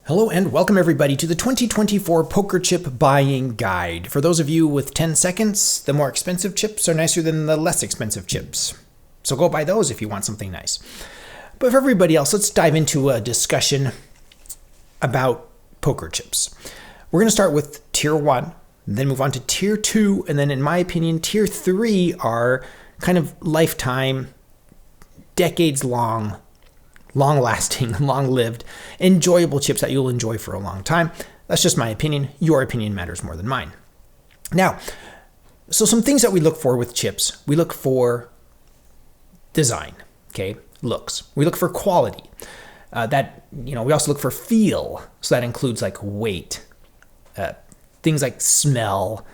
Hello and welcome everybody to the 2024 Poker Chip Buying Guide. For those of you with 10 seconds, the more expensive chips are nicer than the less expensive chips. So go buy those if you want something nice. But for everybody else, let's dive into a discussion about poker chips. We're going to start with Tier 1, then move on to Tier 2, and then in my opinion, Tier 3 are kind of lifetime, decades-long, long-lasting, long-lived, enjoyable chips that you'll enjoy for a long time. That's just my opinion. Your opinion matters more than mine. Now, so some things that we look for with chips. We look for design, okay, looks. We look for quality. We also look for feel. So that includes like weight, things like smell,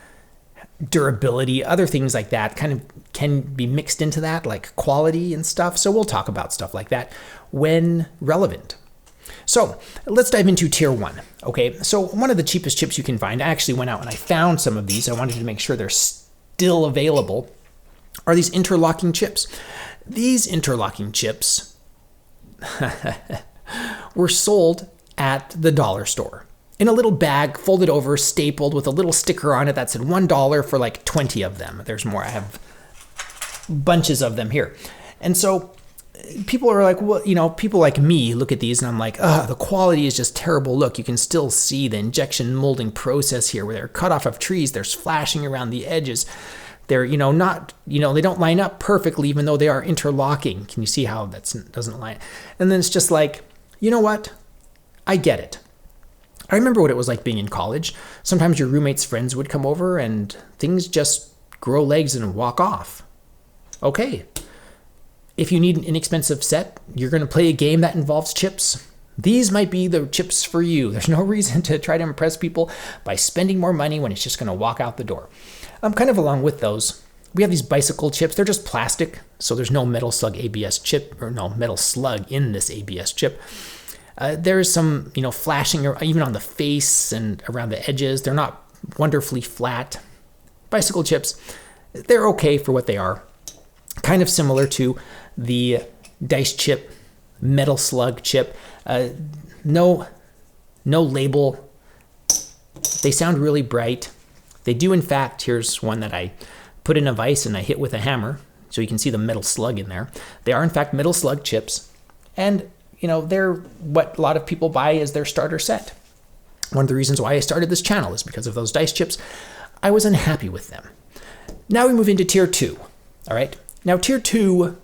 durability, other things like that kind of can be mixed into that, like quality and stuff. So we'll talk about stuff like that when relevant. So let's dive into Tier 1. Okay, so one of the cheapest chips you can find, I actually went out and I found some of these. I wanted to make sure they're still available, are these interlocking chips. These interlocking chips were sold at the dollar store in a little bag, folded over, stapled with a little sticker on it that said $1 for like 20 of them. There's more. I have bunches of them here. And so people are like, well, people like me look at these and I'm like, the quality is just terrible. Look, you can still see the injection molding process here where they're cut off of trees. There's flashing around the edges. They're, they don't line up perfectly, even though they are interlocking. Can you see how that doesn't line? And then it's just like, you know what? I get it. I remember what it was like being in college. Sometimes your roommate's friends would come over and things just grow legs and walk off. Okay. If you need an inexpensive set, you're going to play a game that involves chips. These might be the chips for you. There's no reason to try to impress people by spending more money when it's just going to walk out the door. Kind of along with those, we have these bicycle chips. They're just plastic, so there's no metal slug ABS chip, or no metal slug in this ABS chip. There's some, flashing even on the face and around the edges. They're not wonderfully flat. Bicycle chips, they're okay for what they are. Kind of similar to the dice chip, metal slug chip. No label. They sound really bright. They do, in fact, here's one that I put in a vise and I hit with a hammer, so you can see the metal slug in there. They are, in fact, metal slug chips. And they're what a lot of people buy as their starter set. One of the reasons why I started this channel is because of those dice chips. I was unhappy with them. Now we move into Tier 2. All right. Now Tier 2,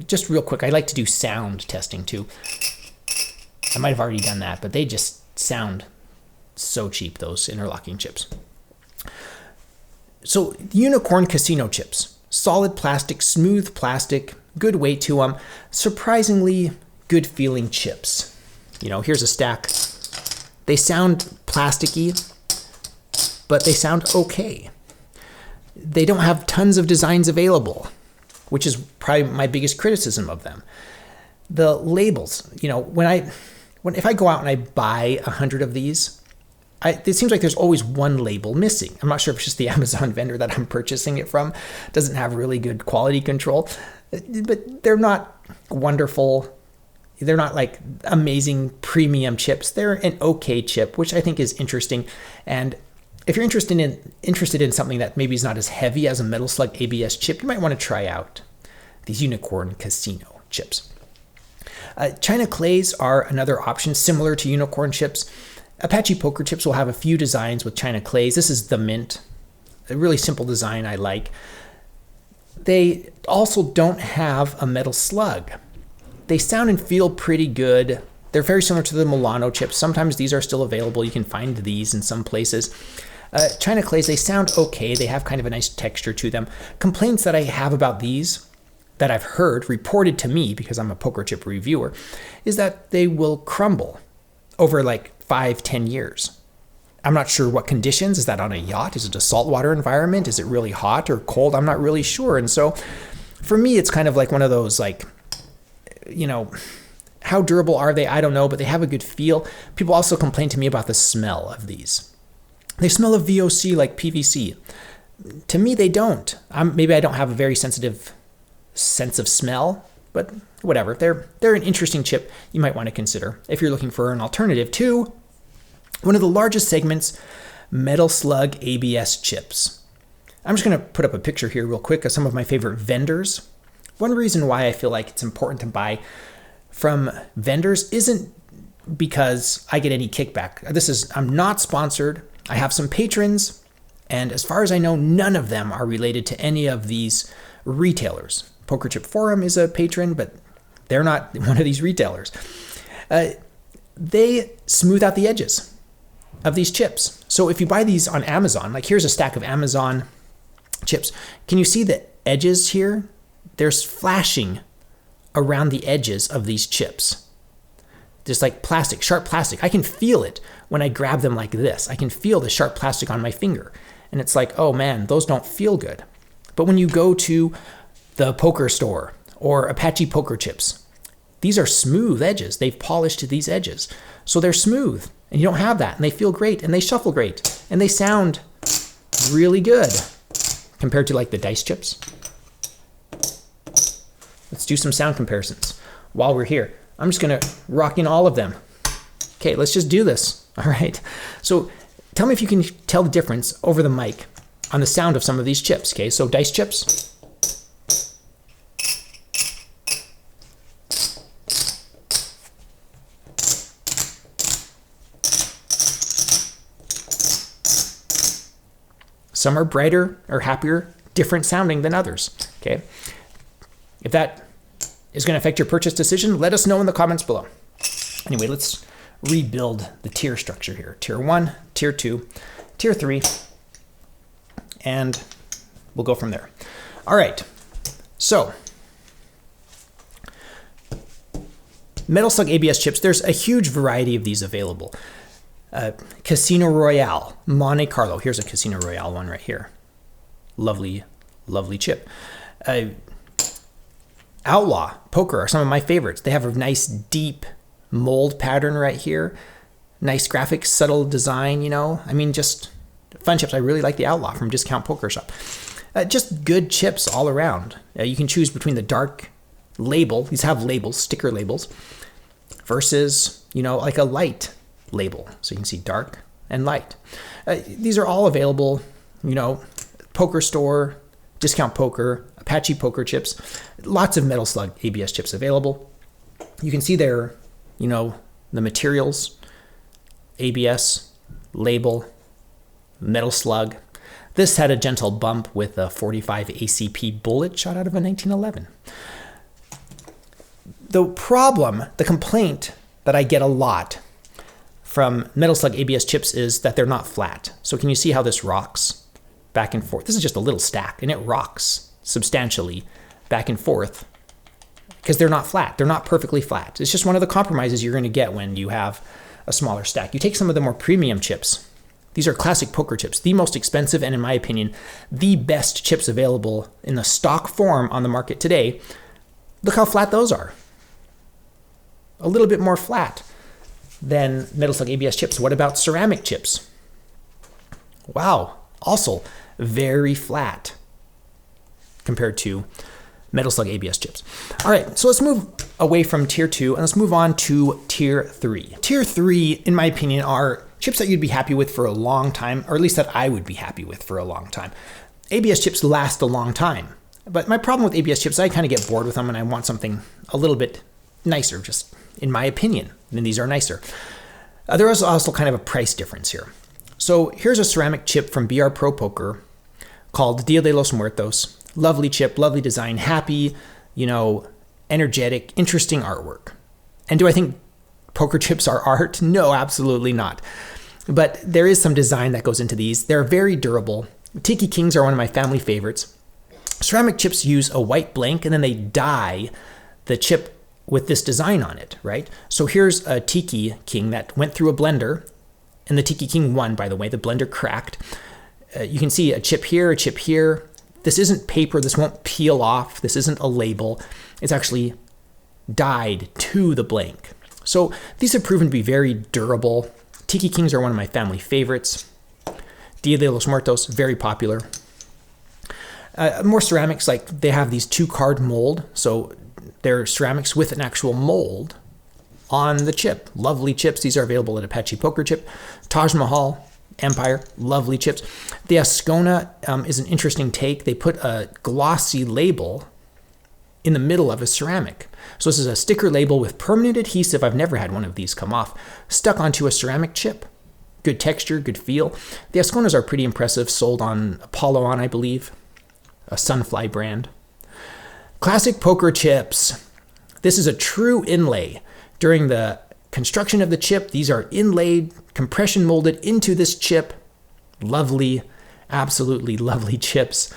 just real quick, I like to do sound testing too. I might have already done that, but they just sound so cheap, those interlocking chips. So unicorn casino chips, solid plastic, smooth plastic, good weight to them, surprisingly good feeling chips. Here's a stack. They sound plasticky, but they sound okay. They don't have tons of designs available, which is probably my biggest criticism of them. The labels, if I go out and I buy 100 of these, it seems like there's always one label missing. I'm not sure if it's just the Amazon vendor that I'm purchasing it from doesn't have really good quality control, but they're not wonderful. They're not like amazing premium chips. They're an okay chip, which I think is interesting. And if you're interested in something that maybe is not as heavy as a metal slug ABS chip, you might want to try out these unicorn casino chips. China clays are another option similar to unicorn chips. Apache poker chips will have a few designs with China clays. This is the mint, a really simple design I like. They also don't have a metal slug. They sound and feel pretty good. They're very similar to the Milano chips. Sometimes these are still available. You can find these in some places. China clays, they sound okay. They have kind of a nice texture to them. Complaints that I have about these that I've heard reported to me because I'm a poker chip reviewer is that they will crumble over like 5-10 years. I'm not sure what conditions. Is that on a yacht? Is it a saltwater environment? Is it really hot or cold? I'm not really sure. And so for me, it's kind of like one of those like, how durable are they? I don't know, but they have a good feel. People also complain to me about the smell of these. They smell of VOC like PVC. To me, they don't. Maybe I don't have a very sensitive sense of smell, but whatever. They're an interesting chip you might want to consider if you're looking for an alternative to one of the largest segments, metal slug ABS chips. I'm just going to put up a picture here real quick of some of my favorite vendors. One reason why I feel like it's important to buy from vendors isn't because I get any kickback. I'm not sponsored. I have some patrons, and as far as I know, none of them are related to any of these retailers. Poker Chip Forum is a patron, but they're not one of these retailers. They smooth out the edges of these chips. So if you buy these on Amazon, like here's a stack of Amazon chips. Can you see the edges here? There's flashing around the edges of these chips. Just like plastic, sharp plastic. I can feel it when I grab them like this. I can feel the sharp plastic on my finger. And it's like, oh man, those don't feel good. But when you go to the poker store or Apache poker chips, these are smooth edges. They've polished these edges. So they're smooth, and you don't have that. And they feel great, and they shuffle great, and they sound really good compared to like the dice chips. Let's do some sound comparisons while we're here. I'm just gonna rock in all of them. Okay, let's just do this. All right. So tell me if you can tell the difference over the mic on the sound of some of these chips. Okay, so dice chips. Some are brighter or happier, different sounding than others. Okay. If that is going to affect your purchase decision, let us know in the comments below. Anyway, let's rebuild the tier structure here. Tier 1, Tier 2, Tier 3, and we'll go from there. All right, so metal slug ABS chips, there's a huge variety of these available. Casino Royale, Monte Carlo. Here's a Casino Royale one right here. Lovely, lovely chip. Outlaw Poker are some of my favorites. They have a nice deep mold pattern right here. Nice graphic, subtle design, you know. I mean, just fun chips. I really like the Outlaw from Discount Poker Shop. Just good chips all around. You can choose between the dark label. These have labels, sticker labels, versus, you know, like a light label. So you can see dark and light. These are all available, you know, Poker Store, Discount Poker, Apache poker chips, lots of metal slug ABS chips available. You can see there, you know, the materials, ABS, label, metal slug. This had a gentle bump with a 45 ACP bullet shot out of a 1911. The problem, the complaint that I get a lot from metal slug ABS chips is that they're not flat. So can you see how this rocks back and forth? This is just a little stack, and it rocks substantially back and forth because they're not flat. They're not perfectly flat. It's just one of the compromises you're going to get when you have a smaller stack. You take some of the more premium chips. These are classic poker chips, the most expensive and, in my opinion, the best chips available in the stock form on the market today. Look how flat those are. A little bit more flat than metal slug ABS chips. What about ceramic chips? Wow, also very flat compared to metal slug ABS chips. All right, so let's move away from Tier 2 and let's move on to Tier 3. Tier 3, in my opinion, are chips that you'd be happy with for a long time, or at least that I would be happy with for a long time. ABS chips last a long time, but my problem with ABS chips, I kind of get bored with them and I want something a little bit nicer, just in my opinion, and these are nicer. There is also kind of a price difference here. So here's a ceramic chip from BR Pro Poker called Dia de los Muertos. Lovely chip, lovely design, happy, you know, energetic, interesting artwork. And do I think poker chips are art? No, absolutely not. But there is some design that goes into these. They're very durable. Tiki Kings are one of my family favorites. Ceramic chips use a white blank and then they dye the chip with this design on it, right? So here's a Tiki King that went through a blender, and the Tiki King won, by the way. The blender cracked. You can see a chip here, a chip here. This isn't paper. This won't peel off. This isn't a label. It's actually dyed to the blank. So these have proven to be very durable. Tiki Kings are one of my family favorites. Dia de los Muertos, very popular. More ceramics, like they have these 2-card mold. So they're ceramics with an actual mold on the chip. Lovely chips. These are available at Apache Poker Chip, Taj Mahal, Empire, lovely chips. The Ascona is an interesting take. They put a glossy label in the middle of a ceramic. So this is a sticker label with permanent adhesive. I've never had one of these come off. Stuck onto a ceramic chip. Good texture, good feel. The Asconas are pretty impressive. Sold on Apollo, I believe. A Sunfly brand. Classic poker chips. This is a true inlay. During the construction of the chip, these are inlaid, compression molded into this chip. Lovely, absolutely lovely chips.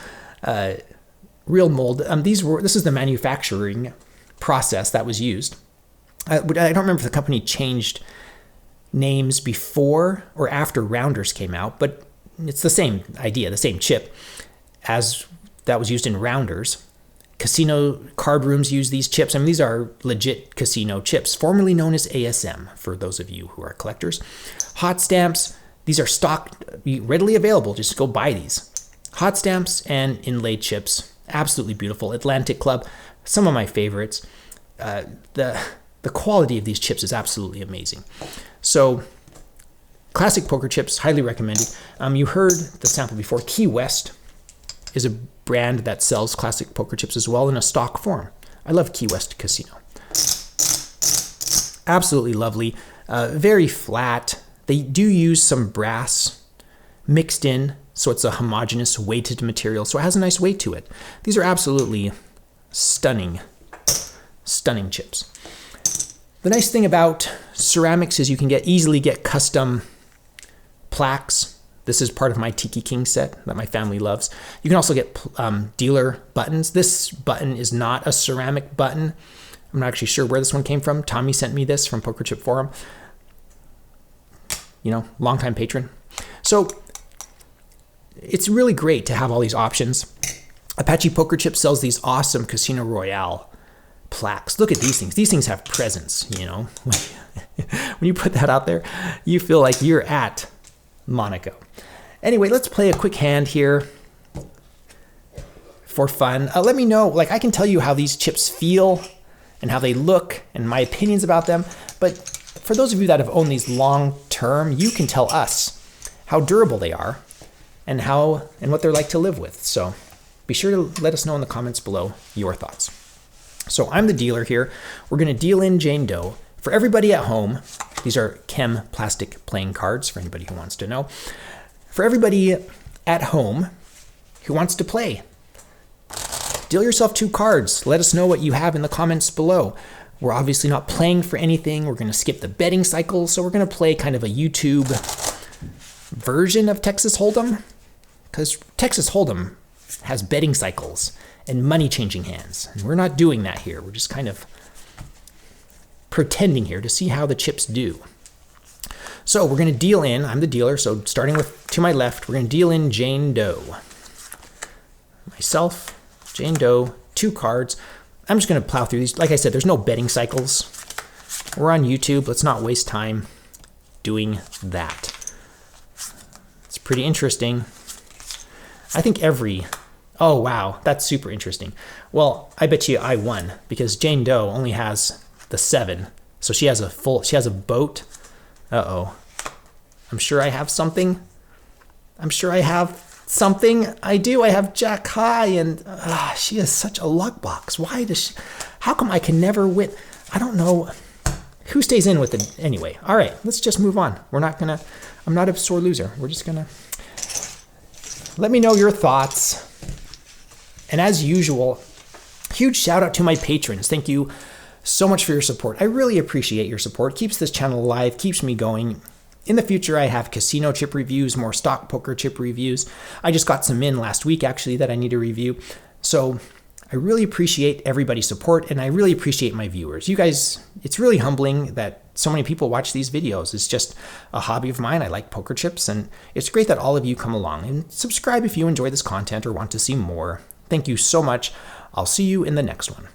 Real mold. This is the manufacturing process that was used. I don't remember if the company changed names before or after Rounders came out, but it's the same idea, the same chip as that was used in Rounders. Casino card rooms use these chips. I mean, these are legit casino chips, formerly known as ASM, for those of you who are collectors. Hot stamps, these are stocked, readily available. Just go buy these. Hot stamps and inlaid chips, absolutely beautiful. Atlantic Club, some of my favorites. The quality of these chips is absolutely amazing. So, classic poker chips, highly recommended. You heard the sample before. Key West is a brand that sells classic poker chips as well in a stock form. I love Key West Casino. Absolutely lovely. Very flat. They do use some brass mixed in, so it's a homogeneous weighted material, so it has a nice weight to it. These are absolutely stunning, stunning chips. The nice thing about ceramics is you can easily get custom plaques. This is part of my Tiki King set that my family loves. You can also get dealer buttons. This button is not a ceramic button. I'm not actually sure where this one came from. Tommy sent me this from Poker Chip Forum. You know, longtime patron. So it's really great to have all these options. Apache Poker Chip sells these awesome Casino Royale plaques. Look at these things. These things have presence, you know. When you put that out there, you feel like you're at Monaco. Anyway, let's play a quick hand here for fun. Let me know, I can tell you how these chips feel and how they look and my opinions about them. But for those of you that have owned these long term, you can tell us how durable they are and what they're like to live with. So be sure to let us know in the comments below your thoughts. So I'm the dealer here. We're going to deal in Jane Doe. For everybody at home, these are Chem plastic playing cards for anybody who wants to know. For everybody at home who wants to play, deal yourself 2 cards. Let us know what you have in the comments below. We're obviously not playing for anything. We're going to skip the betting cycle. So we're going to play kind of a YouTube version of Texas Hold'em, because Texas Hold'em has betting cycles and money changing hands. And we're not doing that here. We're just kind of pretending here to see how the chips do. So we're going to deal in, I'm the dealer, so starting with to my left, we're going to deal in Jane Doe. Myself, Jane Doe, 2 cards. I'm just going to plow through these. Like I said, there's no betting cycles. We're on YouTube. Let's not waste time doing that. It's pretty interesting. I think oh wow, that's super interesting. Well, I bet you I won because Jane Doe only has the 7. So she has a boat. Uh-oh. I'm sure I have something. I do. I have Jack High, and she is such a luck box. How come I can never win? I don't know who stays in with it. Anyway, all right, let's just move on. I'm not a sore loser. We're just gonna, let me know your thoughts. And as usual, huge shout out to my patrons. Thank you so much for your support. I really appreciate your support. Keeps this channel alive, keeps me going. In the future, I have casino chip reviews, more stock poker chip reviews. I just got some in last week, actually, that I need to review. So I really appreciate everybody's support, and I really appreciate my viewers. You guys, it's really humbling that so many people watch these videos. It's just a hobby of mine. I like poker chips, and it's great that all of you come along. And subscribe if you enjoy this content or want to see more. Thank you so much. I'll see you in the next one.